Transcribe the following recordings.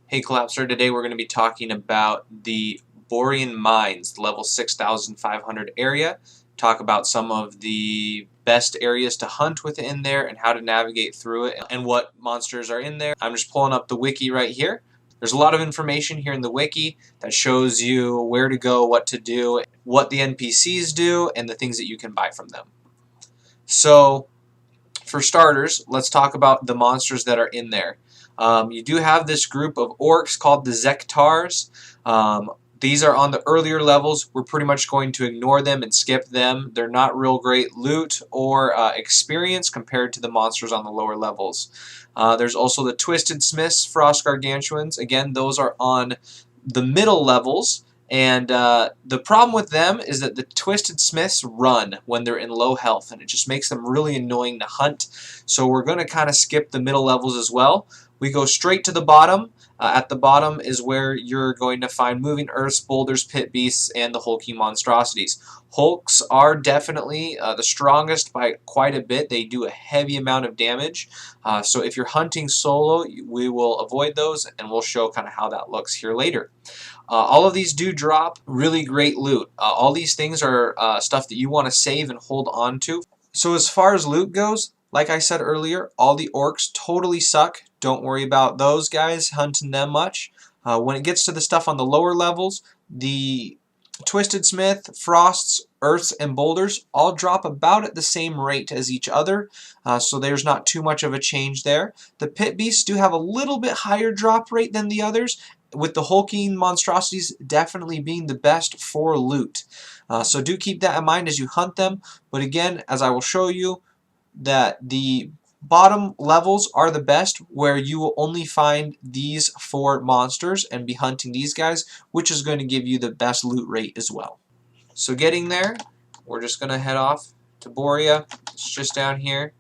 Hey Collapser, today we're going to be talking about the Borean Mines, the level 6,500 area. Talk about some of the best areas to hunt within there and how to navigate through it and what monsters are in there. I'm just pulling up the wiki right here. There's a lot of information here in the wiki that shows you where to go, what to do, what the NPCs do, and the things that you can buy from them. So, for starters, let's talk about the monsters that are in there. You do have this group of orcs called the Zektars. These are on the earlier levels. We're pretty much going to ignore them and skip them. They're not real great loot or experience compared to the monsters on the lower levels. There's also the Twisted Smiths, Frost Gargantuans. Again, those are on the middle levels. And the problem with them is that the Twisted Smiths run when they're in low health, and it just makes them really annoying to hunt. So we're going to kind of skip the middle levels as well. We go straight to the bottom. At the bottom is where you're going to find moving earths, boulders, pit beasts, and the hulking monstrosities. Hulks are definitely the strongest by quite a bit. They do a heavy amount of damage. So if you're hunting solo, we will avoid those, and we'll show kind of how that looks here later. All of these do drop really great loot. All these things are stuff that you want to save and hold on to. So as far as loot goes, like I said earlier, all the orcs totally suck. Don't worry about those guys hunting them much. When it gets to the stuff on the lower levels, the Twisted Smith, Frosts, Earths, and Boulders all drop about at the same rate as each other, so there's not too much of a change there. The Pit Beasts do have a little bit higher drop rate than the others, with the hulking monstrosities definitely being the best for loot. So do keep that in mind as you hunt them, but again, as I will show you, that the bottom levels are the best, where you will only find these 4 monsters and be hunting these guys, which is going to give you the best loot rate as well. So getting there, we're just going to head off to Borea. It's just down here.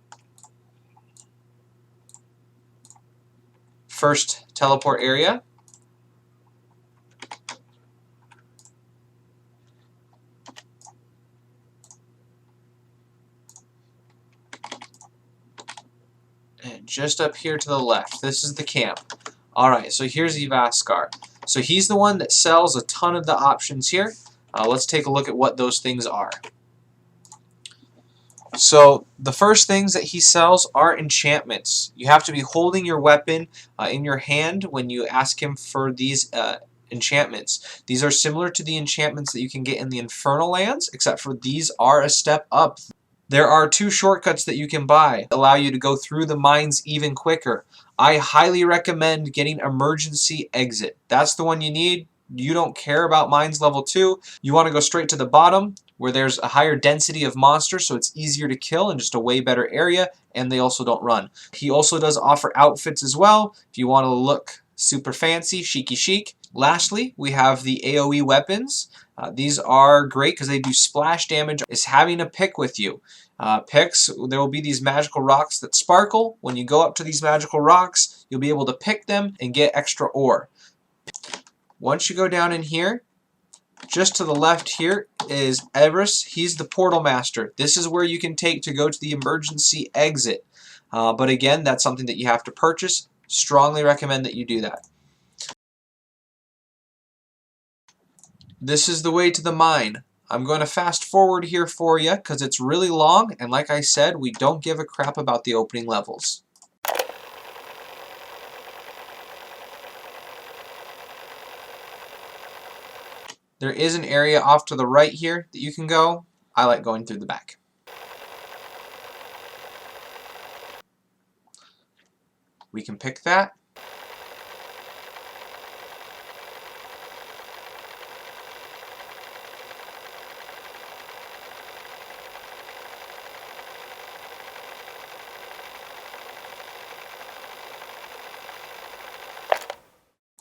First teleport area. And just up here to the left, this is the camp. Alright, so here's the Vascar. So he's the one that sells a ton of the options here. Let's take a look at what those things are. So the first things that he sells are enchantments. You have to be holding your weapon in your hand when you ask him for these enchantments. These are similar to the enchantments that you can get in the Infernal Lands, except for these are a step up. There are 2 shortcuts that you can buy that allow you to go through the mines even quicker. I highly recommend getting Emergency Exit. That's the one you need. You don't care about mines level 2. You want to go straight to the bottom where there's a higher density of monsters, so it's easier to kill and just a way better area, and they also don't run. He also does offer outfits as well if you want to look super fancy, chic-y chic. Lastly, we have the AoE weapons. These are great because they do splash damage. Is having a pick with you. Picks, there will be these magical rocks that sparkle. When you go up to these magical rocks, you'll be able to pick them and get extra ore. Once you go down in here, just to the left here is Everest. He's the portal master. This is where you can take to go to the emergency exit. But again, that's something that you have to purchase. Strongly recommend that you do that. This is the way to the mine. I'm going to fast forward here for you because it's really long, and like I said, we don't give a crap about the opening levels. There is an area off to the right here that you can go. I like going through the back. We can pick that.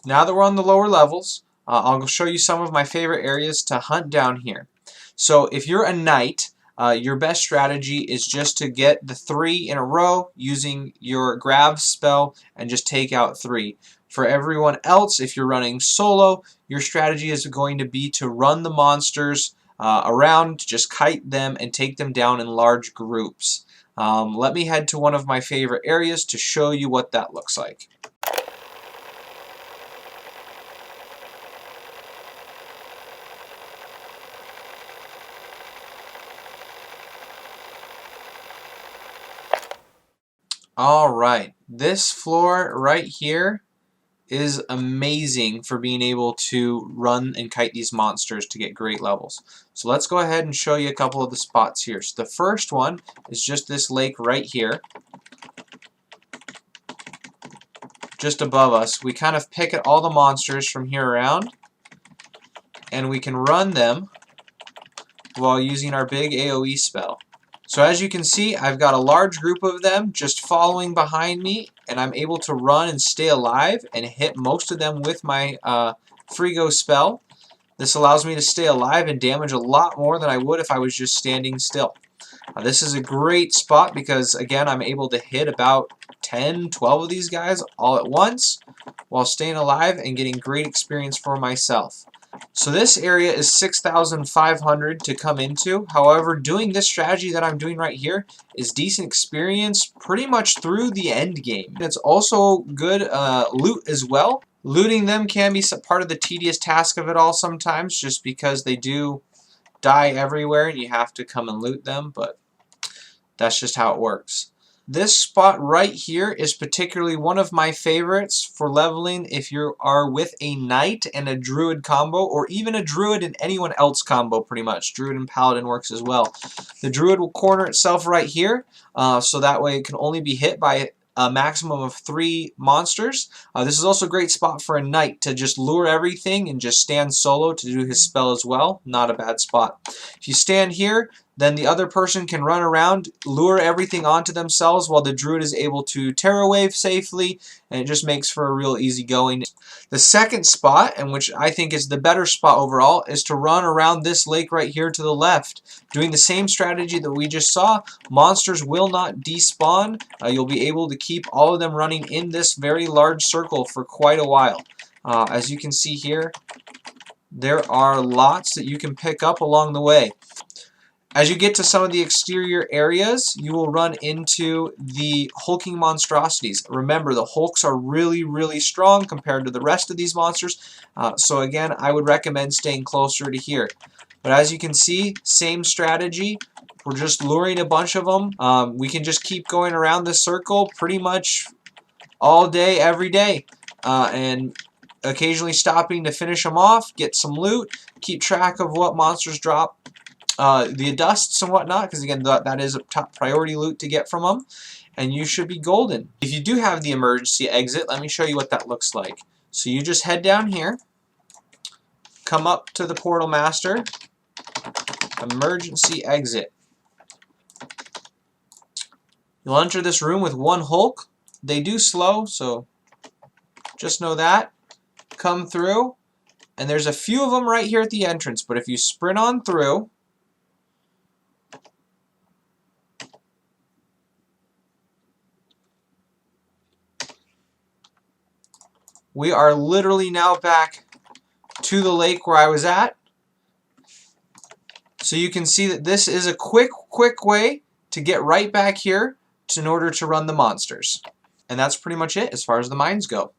Now that we're on the lower levels, I'll show you some of my favorite areas to hunt down here. So if you're a knight, your best strategy is just to get the 3 in a row using your grab spell and just take out 3. For everyone else, if you're running solo, your strategy is going to be to run the monsters around, just kite them and take them down in large groups. Let me head to one of my favorite areas to show you what that looks like. Alright, this floor right here is amazing for being able to run and kite these monsters to get great levels. So let's go ahead and show you a couple of the spots here. So the first one is just this lake right here, just above us. We kind of pick at all the monsters from here around, and we can run them while using our big AoE spell. So as you can see, I've got a large group of them just following behind me, and I'm able to run and stay alive and hit most of them with my Frigo spell. This allows me to stay alive and damage a lot more than I would if I was just standing still. This is a great spot because, again, I'm able to hit about 10, 12 of these guys all at once while staying alive and getting great experience for myself. So this area is 6,500 to come into. However, doing this strategy that I'm doing right here is decent experience pretty much through the end game. It's also good loot as well. Looting them can be part of the tedious task of it all sometimes, just because they do die everywhere and you have to come and loot them, but that's just how it works. This spot right here is particularly one of my favorites for leveling if you are with a knight and a druid combo, or even a druid and anyone else combo pretty much. Druid and paladin works as well. The druid will corner itself right here, so that way it can only be hit by a maximum of 3 monsters. This is also a great spot for a knight to just lure everything and just stand solo to do his spell as well. Not a bad spot. If you stand here, then the other person can run around, lure everything onto themselves while the druid is able to terra wave safely, and it just makes for a real easy going. The second spot, and which I think is the better spot overall, is to run around this lake right here to the left. Doing the same strategy that we just saw, monsters will not despawn. You'll be able to keep all of them running in this very large circle for quite a while. As you can see here, there are lots that you can pick up along the way. As you get to some of the exterior areas, you will run into the hulking monstrosities. Remember, the hulks are really, really strong compared to the rest of these monsters. So again, I would recommend staying closer to here. But as you can see, same strategy. We're just luring a bunch of them. We can just keep going around this circle pretty much all day, every day. And occasionally stopping to finish them off, get some loot, keep track of what monsters drop. The dusts and whatnot, because again that is a top priority loot to get from them, and you should be golden. If you do have the emergency exit, let me show you what that looks like. So you just head down here, come up to the portal master, emergency exit. You'll enter this room with 1 Hulk. They do slow, so just know that. Come through, and there's a few of them right here at the entrance, but if you sprint on through, we are literally now back to the lake where I was at. So you can see that this is a quick way to get right back here in order to run the monsters. And that's pretty much it as far as the mines go.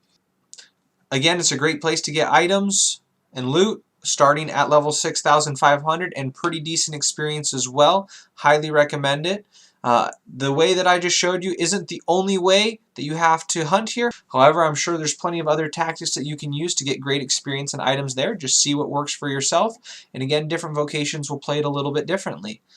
Again, it's a great place to get items and loot starting at level 6,500 and pretty decent experience as well. Highly recommend it. The way that I just showed you isn't the only way that you have to hunt here. However, I'm sure there's plenty of other tactics that you can use to get great experience and items there. Just see what works for yourself. And again, different vocations will play it a little bit differently.